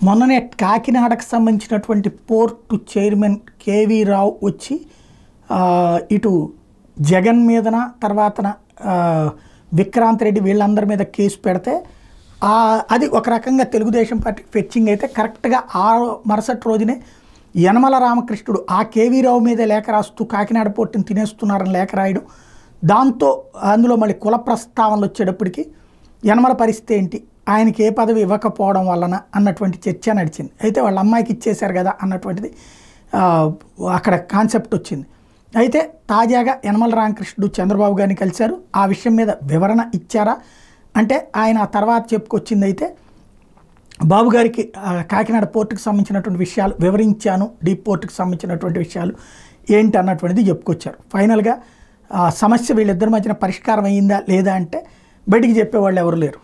మొన్ననే కాకినాడకు సంబంధించినటువంటి port chairman KV రావు వచ్చి ఇటు జగన్ మీదన తర్వాతన విక్రాంత్ రెడ్డి వీళ్ళందరి మీద కేసు పెడితే అది ఒక రకంగా తెలుగుదేశం పార్టీ ఫెచ్చింగ్ అయితే కరెక్ట్గా ఆ మరుసటి రోజునే యనమల రామకృష్ణుడు ఆ కేవీ రావు మీద లేఖ రాస్తూ కాకినాడ పోర్టుని తినేస్తున్నారని లేఖ రాయడం, దాంతో అందులో మళ్ళీ కుల ప్రస్తావనలు వచ్చేటప్పటికి యనమల పరిస్థితి ఏంటి, ఆయనకి ఏ పదవి ఇవ్వకపోవడం వలన అన్నటువంటి చర్చ నడిచింది. అయితే వాళ్ళ అమ్మాయికి ఇచ్చేశారు కదా అన్నటువంటిది అక్కడ కాన్సెప్ట్ వచ్చింది. అయితే తాజాగా యనమల రామకృష్ణుడు చంద్రబాబు గారిని కలిశారు. ఆ విషయం మీద వివరణ ఇచ్చారా అంటే ఆయన ఆ తర్వాత చెప్పుకొచ్చింది అయితే బాబు గారికి కాకినాడ పోర్టుకు సంబంధించినటువంటి విషయాలు వివరించాను, డీప్ పోర్టుకు సంబంధించినటువంటి విషయాలు ఏంటి అన్నటువంటిది చెప్పుకొచ్చారు. ఫైనల్గా సమస్య వీళ్ళిద్దరి మధ్యన పరిష్కారం అయ్యిందా లేదా అంటే బయటికి చెప్పేవాళ్ళు ఎవరు లేరు.